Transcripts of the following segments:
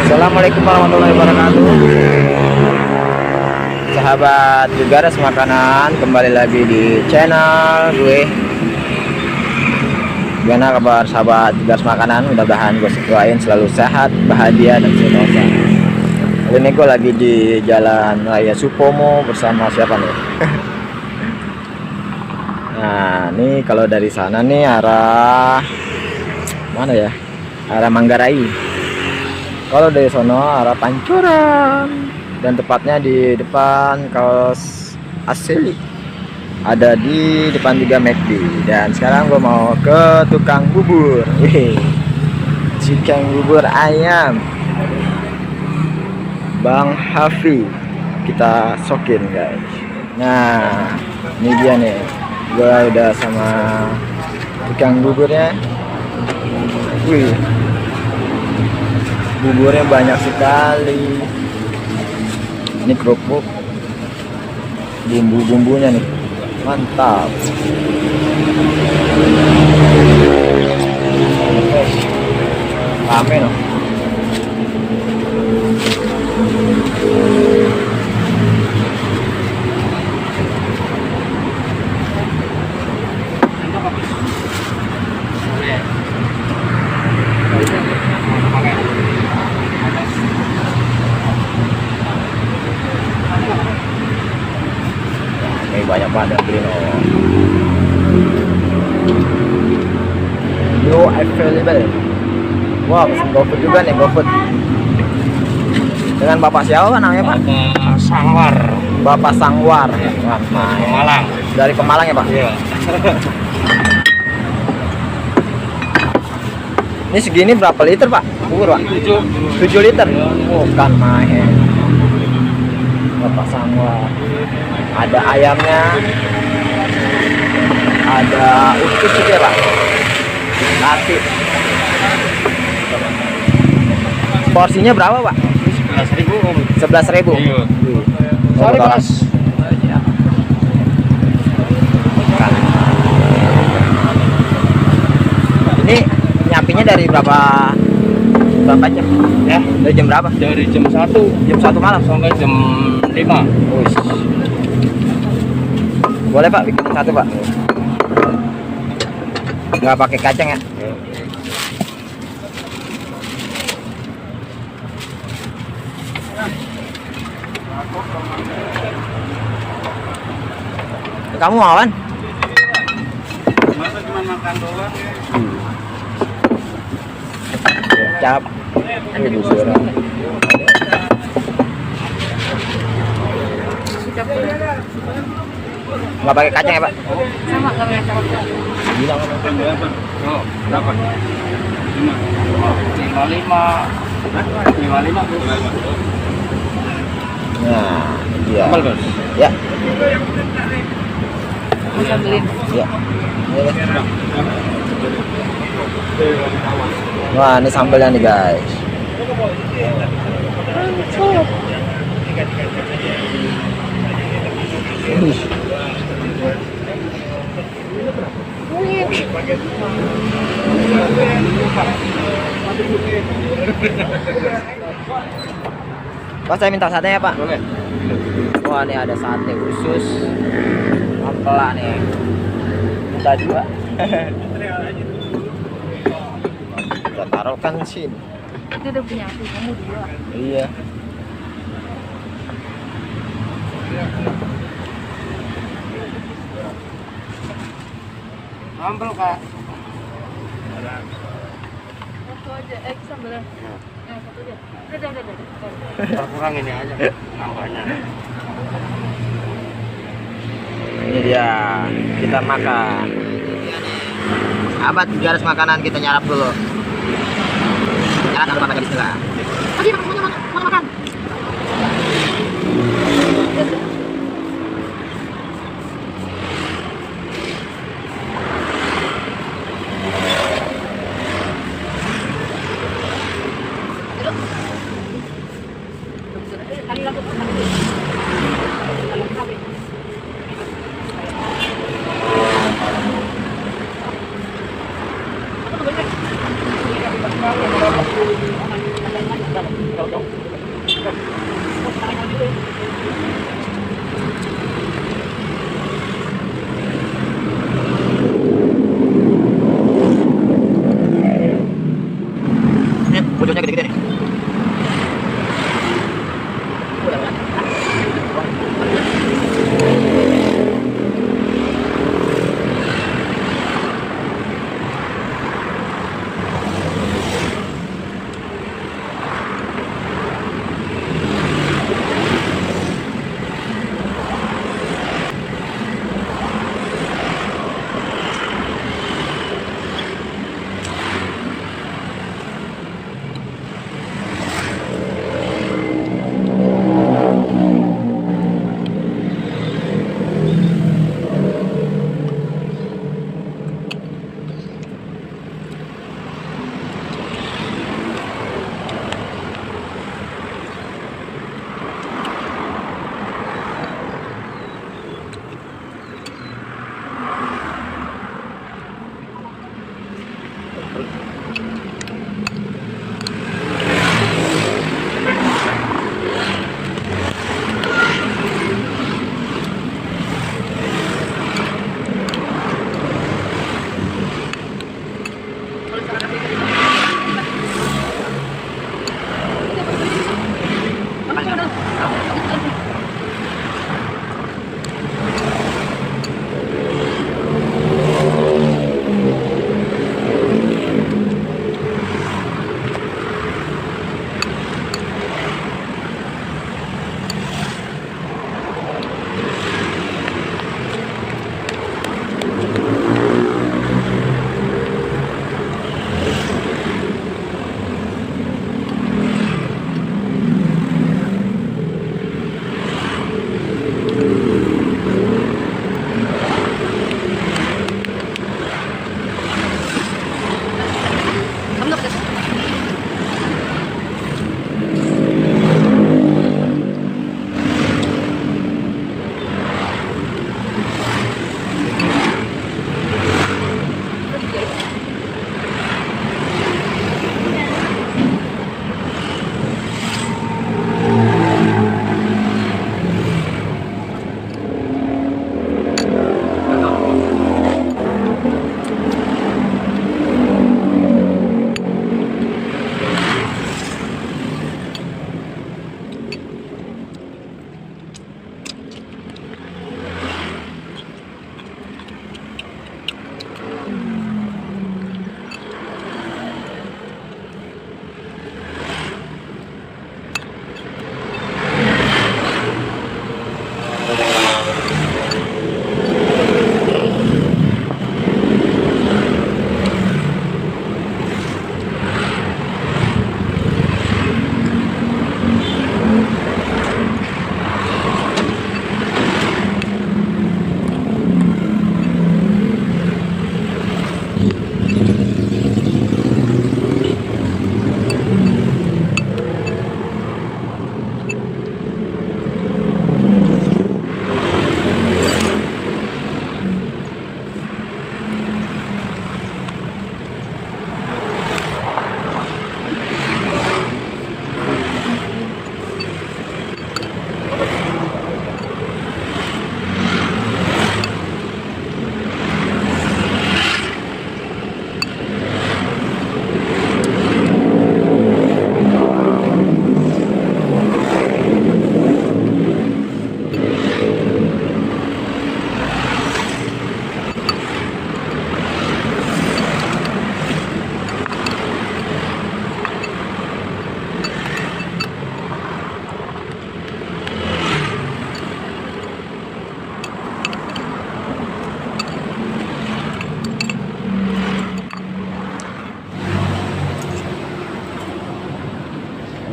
Assalamualaikum warahmatullahi wabarakatuh. Sahabat Gegaras Makanan, kembali lagi di channel gue. Gimana kabar sahabat Gegaras Makanan? Mudah-mudahan gue doain selalu sehat, bahagia, dan sentosa. Kali ini gue lagi di Jalan Raya Supomo bersama siapa nih? Nah, ini kalau dari sana nih arah mana ya? Arah Manggarai. Kalau dari sono arah Pancoran, dan tepatnya di depan kaos asli, ada di depan 3 McD. Dan sekarang gue mau ke tukang bubur. Tukang bubur ayam Bang Hafi, kita sokin guys. Nah, ini dia nih, gue udah sama tukang buburnya. Wih, buburnya banyak sekali. Ini kerupuk, bumbu-bumbunya nih mantap. Rame loh. Banyak banget beli no. Yo available. Wow, pesen GoFood juga nih, GoFood. Dengan Bapak siapa namanya Pak? Bapak Sangwar. Bapak Sangwar. Pemalang. Dari Pemalang ya Pak? Iya. Ini segini berapa liter Pak? Bubur Pak? 7 liter. Bukan main. Bapak Sangwar. Ada ayamnya, ada usus juga Pak, nasi. Porsinya berapa Pak? 11.000. 11.000. Iya. Sorry Mas. Ini nyampinya dari berapa jam? Ya, Dari jam berapa? dari jam 1. Jam 1 malam Sampai jam 5. Boleh Pak, bikin satu Pak. Nggak pakai kacang ya? Kamu mau kan? Masa cuma makan doang ya? Cap. Ini bubur. Nggak pakai kacang ya Pak? Sama, nggak pakai kacang. Bilang Oh, berapa? 55. Nah, iya. Sambal, Bos? Ya, Mau sambelin. ya. Wah, ini sambalnya nih guys. Pak, saya minta sate ya Pak. Boleh. Wah, ini ada sate usus, ampela nih. Minta 2. Kita taruhkan sini. Itu udah punya aku, kamu 2. Iya. Sambal, Kak. Satu aja, sambelnya. Yang satu aja. Udah. Kurang ini aja nambahnya. Ini dia, kita makan. Abad Gegaras Makanan, kita nyarap dulu. Nyarap apa baca bismillah. Tadi mau makan. Ini bojolnya gede-gede nih.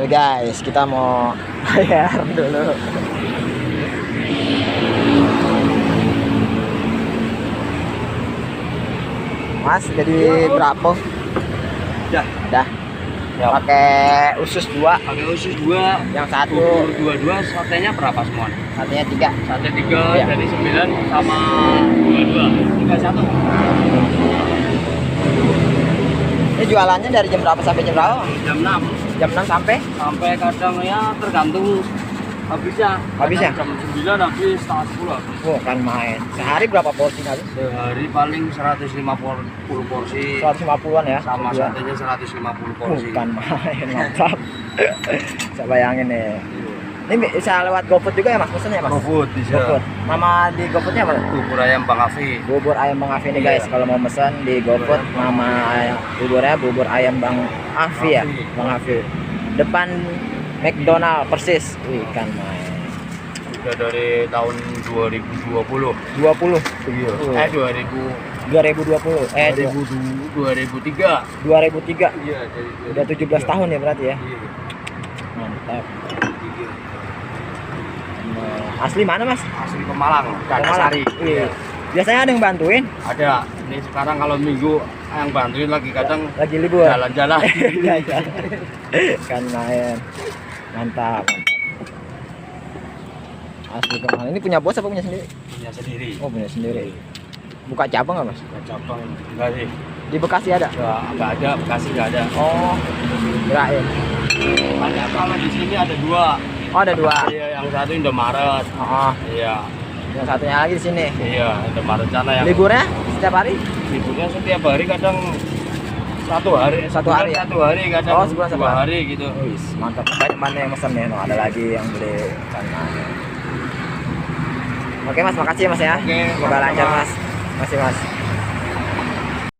Oke guys, kita mau bayar dulu. Mas, jadi berapa? Dah. Ya. Pakai usus 2. Pakai usus 2. Yang satu 22 satenya berapa semua? satunya 3. Sate 3 Ya. dari 9 sama 22. 31. Ini jualannya dari jam berapa sampai jam berapa? Jam 6. Jam 6 sampai Sampai kadang ya tergantung habisnya. Habisnya? Kadang jam 9 habis, setengah 10 habis. kan main. Sehari berapa porsi habis? Sehari paling 150 porsi. 150-an ya. Sama sebulan. satenya 150 porsi. Bukan main, mantap. Saya bayangin nih. Ini bisa lewat GoFood juga ya Mas, pesennya Mas? GoFood bisa. GoFood. Nama di GoFoodnya apa? Bubur ayam Bang Afi. Bubur ayam Bang Afi nih Iya. guys. Kalau mau pesan di GoFood, nama buburnya bubur ayam Bang Afi ya, Afi. Bang Afi. Depan McDonald persis. Wih, kan main. Udah dari tahun 2020. 20. Iya. 2020. 2003. 2003. Iya, dari Udah 17 tahun ya berarti ya. Iya. Mantap. Asli mana Mas? Asli Pemalang, Kakasari. Iya. Biasanya ada yang bantuin? Ada. Ini sekarang kalau minggu yang bantuin lagi kadang Lagi libur. jalan-jalan. Iya, iya. Kan main. Mantap, mantap. Asli Pemalang. Ini punya bos apa punya sendiri? Punya sendiri. Oh, punya sendiri. Buka cabang nggak Mas? Cabang enggak sih. Di Bekasi ada? Enggak ada, Bekasi enggak ada. Oh, kirain. Banyak kalau di sini ada dua. Oh, ada 2. Iya, yang satu Indomaret. Oh, Iya. yang satunya lagi di sini. Iya, Indomaret sana yang Liburnya setiap hari? liburnya setiap hari kadang satu hari, Satu hari ya? satu hari kadang Oh, sebulan satu 2 hari. hari gitu. Wis, mantap. Banyak mana yang pesan nih? No, ada lagi yang beli ikan main. Oke Mas, makasih ya Mas ya. Oke, Semoga lancar sama-sama. Mas. Makasih Mas.